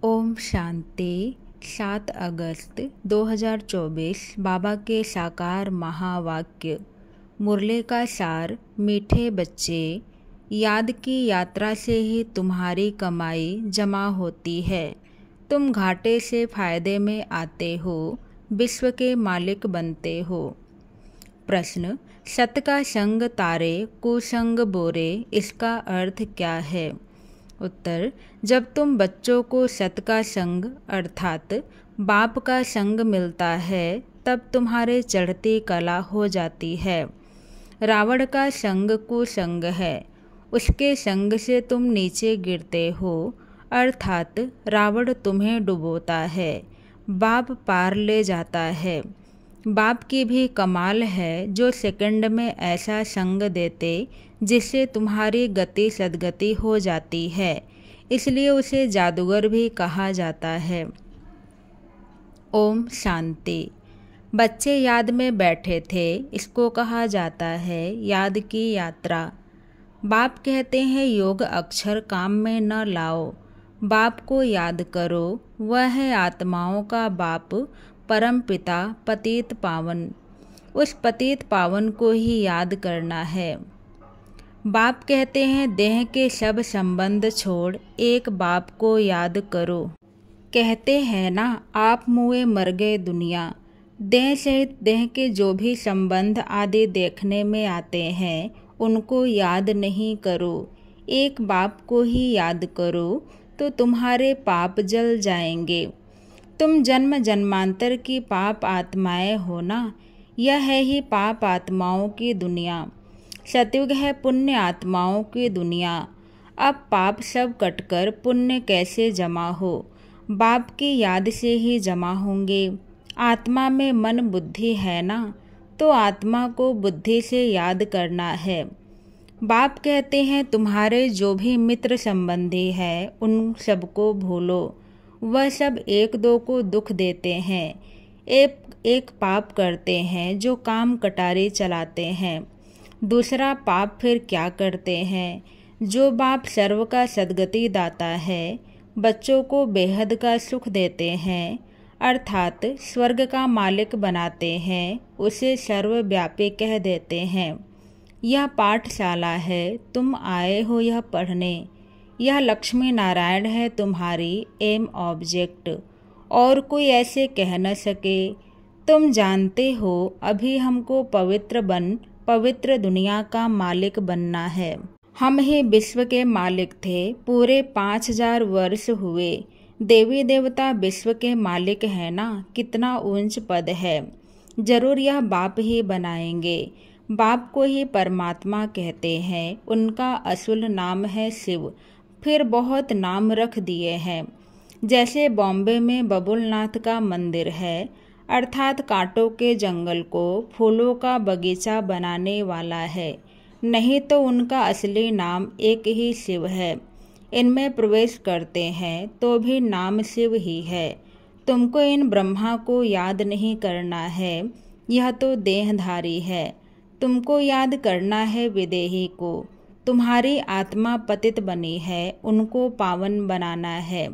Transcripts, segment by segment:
ओम शांति। 7 अगस्त 2024 बाबा के साकार महावाक्य। मुरली का सार। मीठे बच्चे, याद की यात्रा से ही तुम्हारी कमाई जमा होती है। तुम घाटे से फायदे में आते हो, विश्व के मालिक बनते हो। प्रश्न, सत का संग तारे, कुसंग बोरे, इसका अर्थ क्या है? उत्तर, जब तुम बच्चों को सत का संग अर्थात बाप का संग मिलता है तब तुम्हारे चढ़ती कला हो जाती है। रावण का संग कुसंग है, उसके संग से तुम नीचे गिरते हो, अर्थात रावण तुम्हें डुबोता है, बाप पार ले जाता है। बाप की भी कमाल है जो सेकंड में ऐसा संग देते जिससे तुम्हारी गति सदगति हो जाती है, इसलिए उसे जादूगर भी कहा जाता है। ओम शांति। बच्चे याद में बैठे थे, इसको कहा जाता है याद की यात्रा। बाप कहते हैं योग अक्षर काम में न लाओ, बाप को याद करो, वह है आत्माओं का बाप, परम पिता पतित पावन। उस पतित पावन को ही याद करना है। बाप कहते हैं देह के सब संबंध छोड़ एक बाप को याद करो। कहते हैं ना आप मुए मर गए दुनिया। देह सहित देह के जो भी संबंध आदि देखने में आते हैं उनको याद नहीं करो, एक बाप को ही याद करो तो तुम्हारे पाप जल जाएंगे। तुम जन्म जन्मांतर की पाप आत्माएं हो ना, यह है ही पाप आत्माओं की दुनिया। सतयुग है पुण्य आत्माओं की दुनिया। अब पाप सब कटकर पुण्य कैसे जमा हो? बाप की याद से ही जमा होंगे। आत्मा में मन बुद्धि है ना, तो आत्मा को बुद्धि से याद करना है। बाप कहते हैं तुम्हारे जो भी मित्र संबंधी है उन सबको भूलो, वह सब एक दो को दुख देते हैं, एक पाप करते हैं जो काम कटारी चलाते हैं। दूसरा पाप फिर क्या करते हैं? जो बाप सर्व का सद्गति दाता है, बच्चों को बेहद का सुख देते हैं, अर्थात स्वर्ग का मालिक बनाते हैं, उसे सर्वव्यापी कह देते हैं। यह पाठशाला है, तुम आए हो यह पढ़ने। यह लक्ष्मी नारायण है तुम्हारी एम ऑब्जेक्ट, और कोई ऐसे कह न सके। तुम जानते हो अभी हमको पवित्र दुनिया का मालिक बनना है। हम ही विश्व के मालिक थे, पूरे 5000 वर्ष हुए। देवी देवता विश्व के मालिक है ना, कितना ऊंच पद है। जरूर यह बाप ही बनाएंगे। बाप को ही परमात्मा कहते हैं, उनका असुल नाम है शिव, फिर बहुत नाम रख दिए हैं। जैसे बॉम्बे में बबुलनाथ का मंदिर है, अर्थात कांटों के जंगल को फूलों का बगीचा बनाने वाला है, नहीं तो उनका असली नाम एक ही शिव है। इनमें प्रवेश करते हैं तो भी नाम शिव ही है। तुमको इन ब्रह्मा को याद नहीं करना है, यह तो देहधारी है। तुमको याद करना है विदेही को। तुम्हारी आत्मा पतित बनी है, उनको पावन बनाना है।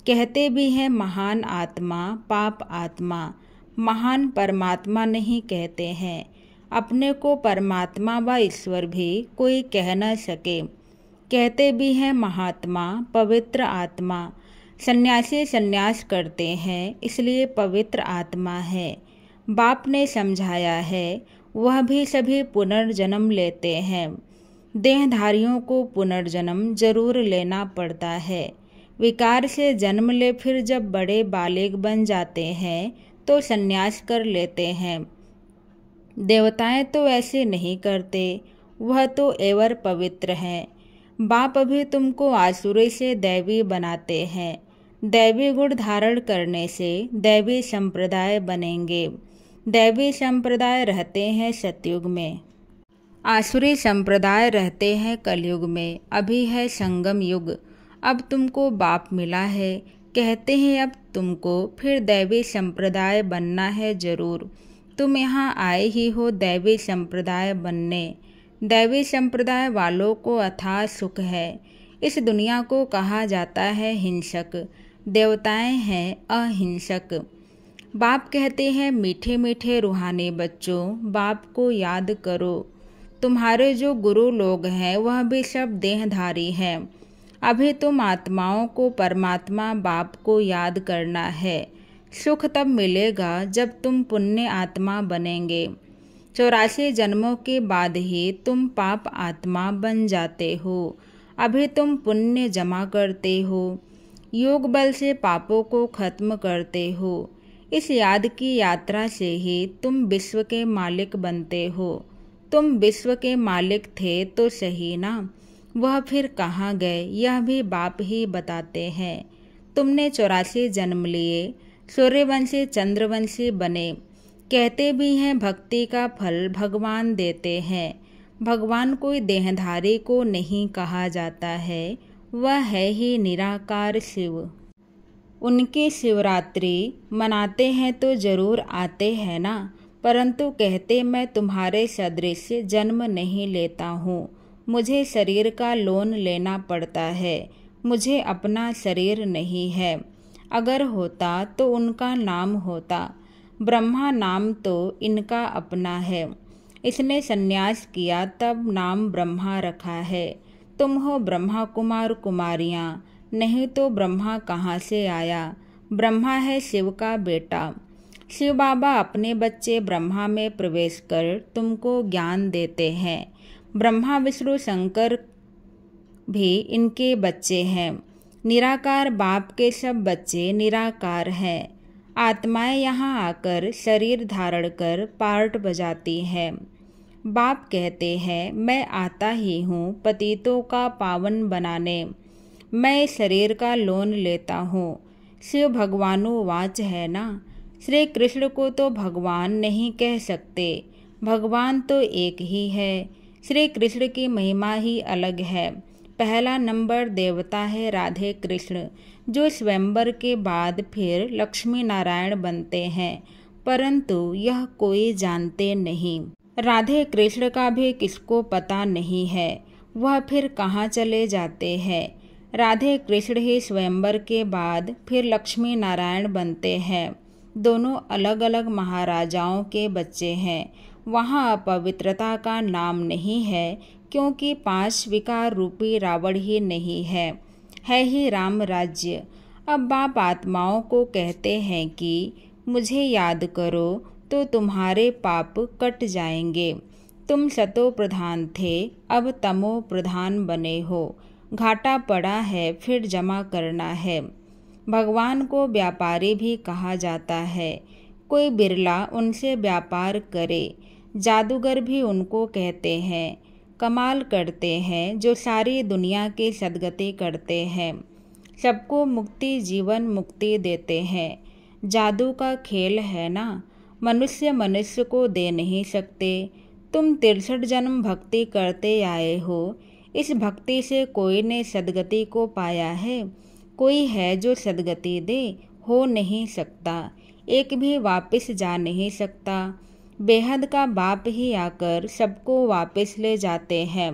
कहते भी हैं महान आत्मा पाप आत्मा, महान परमात्मा नहीं कहते हैं। अपने को परमात्मा व ईश्वर भी कोई कह न सके। कहते भी हैं महात्मा पवित्र आत्मा। सन्यासी सन्यास करते हैं इसलिए पवित्र आत्मा है। बाप ने समझाया है, वह भी सभी पुनर्जन्म लेते हैं। देहधारियों को पुनर्जन्म जरूर लेना पड़ता है। विकार से जन्म ले फिर जब बड़े बालिग बन जाते हैं तो सन्यास कर लेते हैं। देवताएं तो ऐसे नहीं करते, वह तो एवर पवित्र हैं। बाप अभी तुमको आसुरी से दैवी बनाते हैं। दैवी गुण धारण करने से दैवी संप्रदाय बनेंगे। दैवी संप्रदाय रहते हैं सतयुग में, आसुरी संप्रदाय रहते हैं कलयुग में। अभी है संगम युग। अब तुमको बाप मिला है, कहते हैं अब तुमको फिर दैवी संप्रदाय बनना है जरूर। तुम यहाँ आए ही हो दैवी संप्रदाय बनने। दैवी संप्रदाय वालों को अथाह सुख है। इस दुनिया को कहा जाता है हिंसक। देवताएं हैं अहिंसक। बाप कहते हैं मीठे मीठे रूहानी बच्चों, बाप को याद करो। तुम्हारे जो गुरु लोग हैं वह भी सब देहधारी हैं। अभी तुम आत्माओं को परमात्मा बाप को याद करना है। सुख तब मिलेगा जब तुम पुण्य आत्मा बनेंगे। 84 जन्मों के बाद ही तुम पाप आत्मा बन जाते हो। अभी तुम पुण्य जमा करते हो, योग बल से पापों को खत्म करते हो। इस याद की यात्रा से ही तुम विश्व के मालिक बनते हो। तुम विश्व के मालिक थे तो सही ना, वह फिर कहाँ गए यह भी बाप ही बताते हैं। तुमने 84 जन्म लिए, सूर्यवंशी चंद्रवंशी बने। कहते भी हैं भक्ति का फल भगवान देते हैं। भगवान कोई देहधारी को नहीं कहा जाता है, वह है ही निराकार शिव। उनकी शिवरात्रि मनाते हैं तो जरूर आते हैं ना, परंतु कहते मैं तुम्हारे सदृश जन्म नहीं लेता हूँ। मुझे शरीर का लोन लेना पड़ता है, मुझे अपना शरीर नहीं है। अगर होता तो उनका नाम होता। ब्रह्मा नाम तो इनका अपना है। इसने संन्यास किया तब नाम ब्रह्मा रखा है। तुम हो ब्रह्मा कुमार कुमारियाँ, नहीं तो ब्रह्मा कहाँ से आया। ब्रह्मा है शिव का बेटा। शिव बाबा अपने बच्चे ब्रह्मा में प्रवेश कर तुमको ज्ञान देते हैं। ब्रह्मा विष्णु शंकर भी इनके बच्चे हैं। निराकार बाप के सब बच्चे निराकार हैं। आत्माएं यहाँ आकर शरीर धारण कर पार्ट बजाती हैं। बाप कहते हैं मैं आता ही हूँ पतितों का पावन बनाने। मैं शरीर का लोन लेता हूँ। शिव भगवानुवाच है ना। श्री कृष्ण को तो भगवान नहीं कह सकते, भगवान तो एक ही है। श्री कृष्ण की महिमा ही अलग है। पहला नंबर देवता है राधे कृष्ण, जो स्वयंवर के बाद फिर लक्ष्मी नारायण बनते हैं, परंतु यह कोई जानते नहीं। राधे कृष्ण का भी किसको पता नहीं है, वह फिर कहाँ चले जाते हैं। राधे कृष्ण ही स्वयंवर के बाद फिर लक्ष्मी नारायण बनते हैं। दोनों अलग अलग महाराजाओं के बच्चे हैं। वहाँ अपवित्रता का नाम नहीं है, क्योंकि 5 विकार रूपी रावण ही नहीं है ही राम राज्य। अब बाप आत्माओं को कहते हैं कि मुझे याद करो तो तुम्हारे पाप कट जाएंगे। तुम सतो प्रधान थे, अब तमो प्रधान बने हो। घाटा पड़ा है फिर जमा करना है। भगवान को व्यापारी भी कहा जाता है। कोई बिरला उनसे व्यापार करे। जादूगर भी उनको कहते हैं। कमाल करते हैं जो सारी दुनिया की सद्गति करते हैं। सबको मुक्ति जीवन मुक्ति देते हैं। जादू का खेल है ना, मनुष्य मनुष्य को दे नहीं सकते। तुम 63 जन्म भक्ति करते आए हो। इस भक्ति से कोई ने सद्गति को पाया है? कोई है जो सद्गति दे? हो नहीं सकता। एक भी वापस जा नहीं सकता। बेहद का बाप ही आकर सबको वापस ले जाते हैं।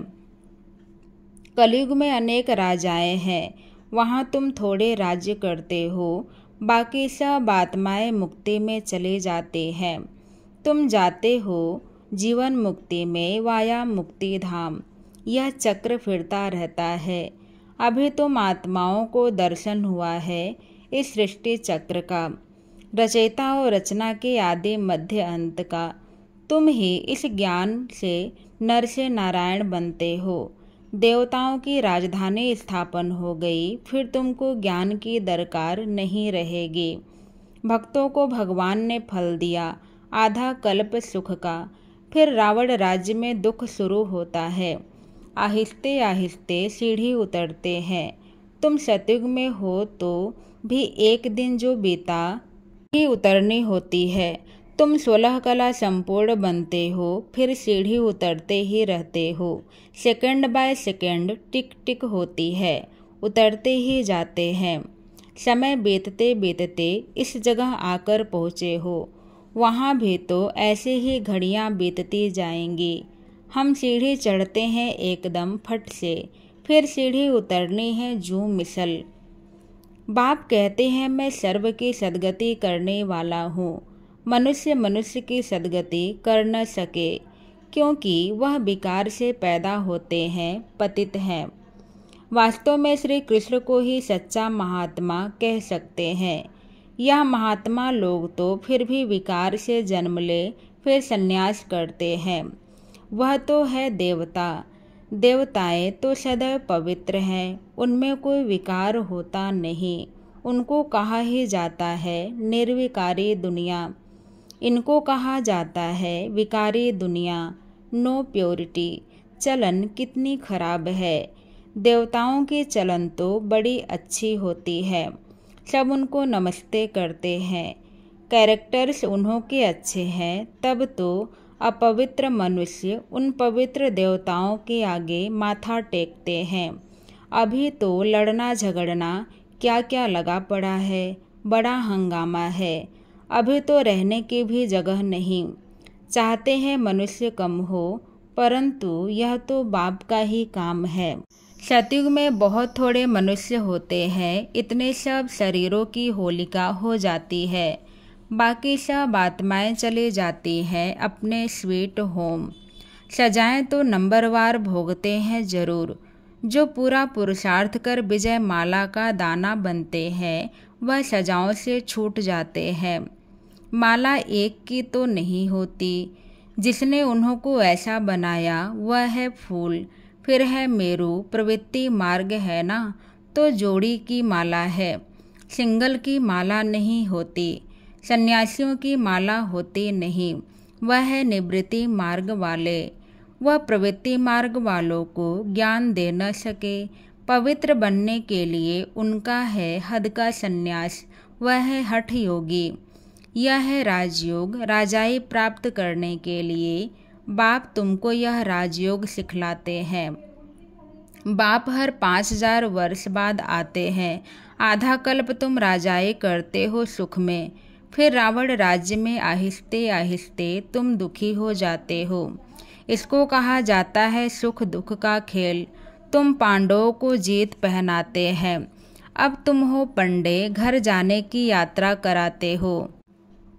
कलयुग में अनेक राजाएं हैं, वहाँ तुम थोड़े राज्य करते हो, बाकी सब आत्माएं मुक्ति में चले जाते हैं। तुम जाते हो जीवन मुक्ति में वाया मुक्ति धाम। यह चक्र फिरता रहता है। अभी तुम आत्माओं को दर्शन हुआ है इस सृष्टि चक्र का, रचयिता और रचना के आदि मध्य अंत का। तुम ही इस ज्ञान से नर से नारायण बनते हो। देवताओं की राजधानी स्थापन हो गई, फिर तुमको ज्ञान की दरकार नहीं रहेगी। भक्तों को भगवान ने फल दिया, आधा कल्प सुख का। फिर रावण राज्य में दुख शुरू होता है। आहिस्ते आहिस्ते सीढ़ी उतरते हैं। तुम सतयुग में हो तो भी एक दिन जो बीता ही उतरनी होती है। तुम 16 कला संपूर्ण बनते हो, फिर सीढ़ी उतरते ही रहते हो। सेकंड बाय सेकंड टिक टिक होती है, उतरते ही जाते हैं। समय बीतते बीतते इस जगह आकर पहुँचे हो। वहाँ भी तो ऐसे ही घड़ियाँ बीतती जाएंगी। हम सीढ़ी चढ़ते हैं एकदम फट से, फिर सीढ़ी उतरनी है जूं मिसल। बाप कहते हैं मैं सर्व की सद्गति करने वाला हूँ। मनुष्य मनुष्य की सद्गति कर न सके, क्योंकि वह विकार से पैदा होते हैं, पतित हैं। वास्तव में श्री कृष्ण को ही सच्चा महात्मा कह सकते हैं। यह महात्मा लोग तो फिर भी विकार से जन्म ले फिर संन्यास करते हैं। वह तो है देवता। देवताएं तो सदैव पवित्र हैं, उनमें कोई विकार होता नहीं। उनको कहा ही जाता है निर्विकारी दुनिया। इनको कहा जाता है विकारी दुनिया, नो प्योरिटी। चलन कितनी खराब है। देवताओं की चलन तो बड़ी अच्छी होती है, सब उनको नमस्ते करते हैं। कैरेक्टर्स उन्हों के अच्छे हैं, तब तो अपवित्र मनुष्य उन पवित्र देवताओं के आगे माथा टेकते हैं। अभी तो लड़ना झगड़ना क्या क्या लगा पड़ा है, बड़ा हंगामा है। अभी तो रहने की भी जगह नहीं। चाहते हैं मनुष्य कम हो, परंतु यह तो बाप का ही काम है। सतयुग में बहुत थोड़े मनुष्य होते हैं, इतने सब शरीरों की होलिका हो जाती है। बाकी सब आत्माएं चली जाती हैं अपने स्वीट होम। सजाएं तो नंबरवार भोगते हैं जरूर। जो पूरा पुरुषार्थ कर विजय माला का दाना बनते हैं, वह सजाओं से छूट जाते हैं। माला एक की तो नहीं होती। जिसने उन्हों को ऐसा बनाया वह है फूल, फिर है मेरू। प्रवृत्ति मार्ग है ना, तो जोड़ी की माला है, सिंगल की माला नहीं होती। सन्यासियों की माला होती नहीं, वह है निवृत्ति मार्ग वाले। वह प्रवृत्ति मार्ग वालों को ज्ञान दे न सके। पवित्र बनने के लिए उनका है हद का सन्यास, वह है हठ योगी। यह है राजयोग। राजाई प्राप्त करने के लिए बाप तुमको यह राजयोग सिखलाते हैं। बाप हर 5000 वर्ष बाद आते हैं। आधा कल्प तुम राजाई करते हो सुख में, फिर रावण राज्य में आहिस्ते आहिस्ते तुम दुखी हो जाते हो। इसको कहा जाता है सुख दुख का खेल। तुम पांडवों को जीत पहनाते हैं। अब तुम हो पंडे, घर जाने की यात्रा कराते हो।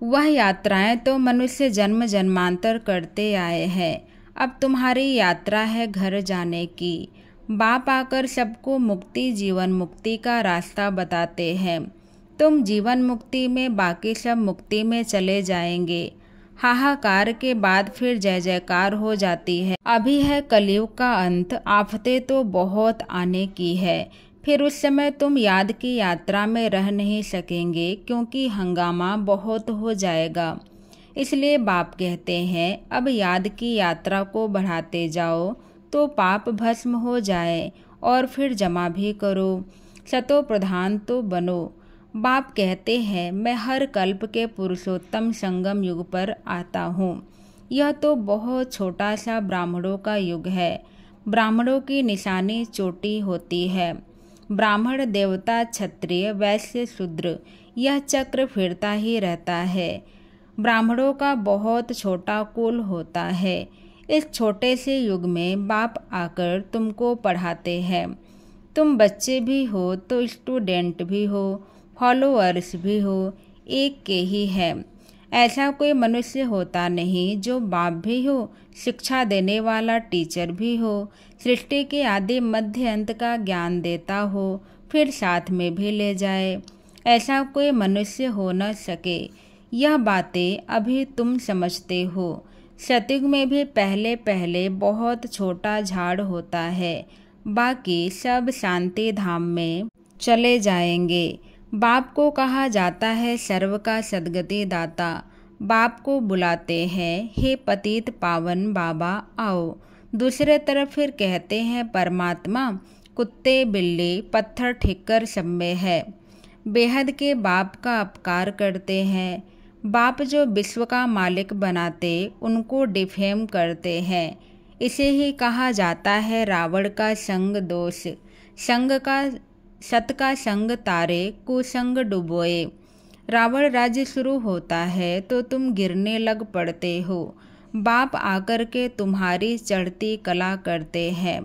वह यात्राएं तो मनुष्य जन्म जन्मांतर करते आए हैं। अब तुम्हारी यात्रा है घर जाने की। बाप आकर सबको मुक्ति जीवन मुक्ति का रास्ता बताते हैं। तुम जीवन मुक्ति में, बाकी सब मुक्ति में चले जाएंगे। हाहाकार के बाद फिर जय जयकार हो जाती है। अभी है कलयुग का अंत, आफतें तो बहुत आने की है। फिर उस समय तुम याद की यात्रा में रह नहीं सकेंगे, क्योंकि हंगामा बहुत हो जाएगा। इसलिए बाप कहते हैं अब याद की यात्रा को बढ़ाते जाओ, तो पाप भस्म हो जाए और फिर जमा भी करो। सतो प्रधान तो बनो। बाप कहते हैं मैं हर कल्प के पुरुषोत्तम संगम युग पर आता हूँ। यह तो बहुत छोटा सा ब्राह्मणों का युग है। ब्राह्मणों की निशानी चोटी होती है। ब्राह्मण देवता क्षत्रिय वैश्य शूद्र, यह चक्र फिरता ही रहता है। ब्राह्मणों का बहुत छोटा कुल होता है। इस छोटे से युग में बाप आकर तुमको पढ़ाते हैं। तुम बच्चे भी हो तो स्टूडेंट भी हो, फॉलोअर्स भी हो, एक के ही है। ऐसा कोई मनुष्य होता नहीं जो बाप भी हो, शिक्षा देने वाला टीचर भी हो, सृष्टि के आदि मध्य अंत का ज्ञान देता हो, फिर साथ में भी ले जाए। ऐसा कोई मनुष्य हो न सके। यह बातें अभी तुम समझते हो। सतयुग में भी पहले पहले बहुत छोटा झाड़ होता है, बाकी सब शांति धाम में चले जाएंगे। बाप को कहा जाता है सर्व का सद्गति दाता। बाप को बुलाते हैं हे पतित पावन बाबा आओ। दूसरे तरफ फिर कहते हैं परमात्मा कुत्ते बिल्ली पत्थर ठिक्कर सब में है। बेहद के बाप का अपकार करते हैं। बाप जो विश्व का मालिक बनाते उनको डिफेम करते हैं। इसे ही कहा जाता है रावण का संग दोष। संग का सत का संग तारे, कुसंग डुबोए। रावण राज्य शुरू होता है तो तुम गिरने लग पड़ते हो। बाप आकर के तुम्हारी चढ़ती कला करते हैं।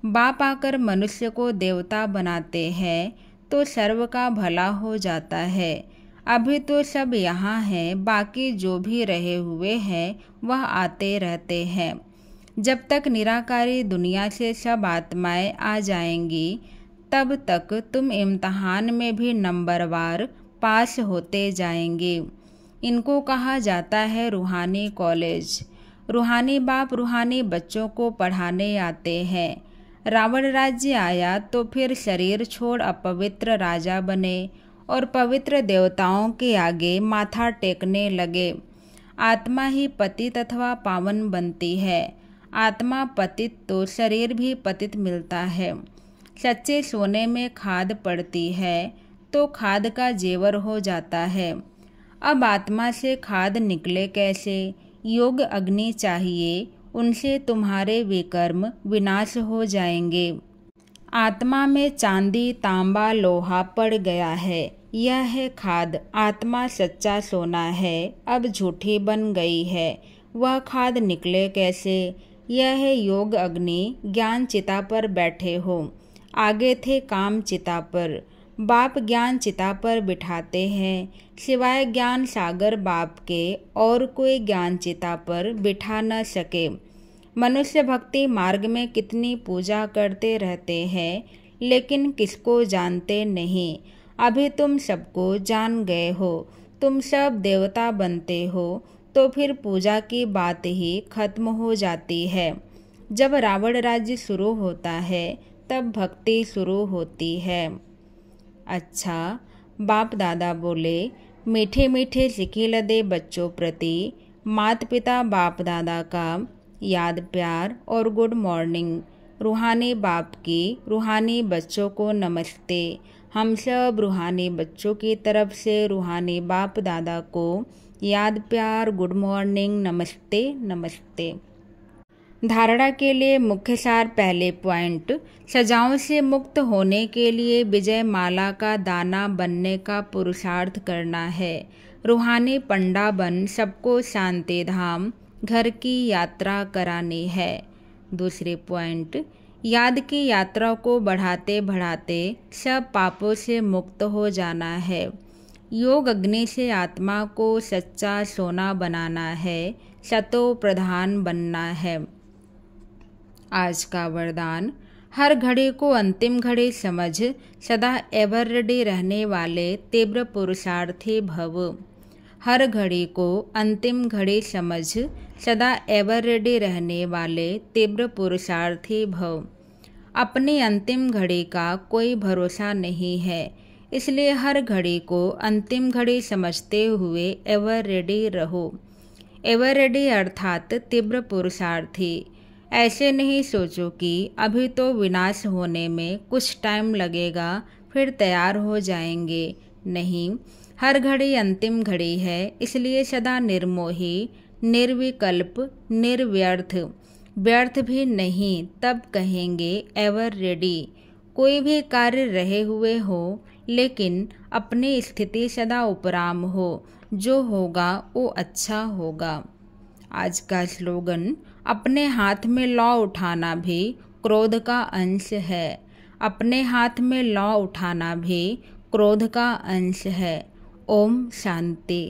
बाप आकर मनुष्य को देवता बनाते हैं, तो सर्व का भला हो जाता है। अभी तो सब यहाँ हैं, बाकी जो भी रहे हुए हैं वह आते रहते हैं। जब तक निराकारी दुनिया से सब आत्माएं आ जाएंगी तब तक तुम इम्तहान में भी नंबरवार पास होते जाएंगे। इनको कहा जाता है रूहानी कॉलेज। रूहानी बाप रूहानी बच्चों को पढ़ाने आते हैं। रावण राज्य आया तो फिर शरीर छोड़ अपवित्र राजा बने और पवित्र देवताओं के आगे माथा टेकने लगे। आत्मा ही पतित अथवा पावन बनती है। आत्मा पतित तो शरीर भी पतित मिलता है। सच्चे सोने में खाद पड़ती है तो खाद का जेवर हो जाता है। अब आत्मा से खाद निकले कैसे? योग अग्नि चाहिए, उनसे तुम्हारे विकर्म विनाश हो जाएंगे। आत्मा में चांदी तांबा लोहा पड़ गया है, यह है खाद। आत्मा सच्चा सोना है, अब झूठी बन गई है, वह खाद निकले कैसे? यह है योग अग्नि। ज्ञान चिता पर बैठे हो, आगे थे काम चिता पर। बाप ज्ञान चिता पर बिठाते हैं, सिवाय ज्ञान सागर बाप के और कोई ज्ञान चिता पर बिठा न सके। मनुष्य भक्ति मार्ग में कितनी पूजा करते रहते हैं, लेकिन किसको जानते नहीं। अभी तुम सबको जान गए हो, तुम सब देवता बनते हो तो फिर पूजा की बात ही खत्म हो जाती है। जब रावण राज्य शुरू होता है तब भक्ति शुरू होती है। अच्छा, बाप दादा बोले, मीठे मीठे सिक्के लदे बच्चों प्रति माता पिता बाप दादा का याद प्यार और गुड मॉर्निंग। रूहानी बाप की रूहानी बच्चों को नमस्ते। हम सब रूहानी बच्चों की तरफ से रूहानी बाप दादा को याद प्यार गुड मॉर्निंग नमस्ते नमस्ते। धारणा के लिए मुख्य सार। पहले पॉइंट, सजाओं से मुक्त होने के लिए विजय माला का दाना बनने का पुरुषार्थ करना है। रूहानी पंडा बन सबको शांति धाम घर की यात्रा करानी है। दूसरे पॉइंट, याद की यात्रा को बढ़ाते बढ़ाते सब पापों से मुक्त हो जाना है। योग अग्नि से आत्मा को सच्चा सोना बनाना है, सतो प्रधान बनना है। आज का वरदान, हर घड़ी को अंतिम घड़ी समझ सदा एवर रेडी रहने वाले तीव्र पुरुषार्थी भव। हर घड़ी को अंतिम घड़ी समझ सदा एवर रेडी रहने वाले तीव्र पुरुषार्थी भव। अपनी अंतिम घड़ी का कोई भरोसा नहीं है, इसलिए हर घड़ी को अंतिम घड़ी समझते हुए एवर रेडी रहो। एवर रेडी अर्थात तीव्र पुरुषार्थी। ऐसे नहीं सोचो कि अभी तो विनाश होने में कुछ टाइम लगेगा फिर तैयार हो जाएंगे। नहीं, हर घड़ी अंतिम घड़ी है, इसलिए सदा निर्मोही, निर्विकल्प, निर्व्यर्थ। व्यर्थ भी नहीं तब कहेंगे एवर रेडी। कोई भी कार्य रहे हुए हो, लेकिन अपनी स्थिति सदा उपराम हो। जो होगा वो अच्छा होगा। आज का स्लोगन, अपने हाथ में लौ उठाना भी क्रोध का अंश है। अपने हाथ में लौ उठाना भी क्रोध का अंश है। ओम शांति।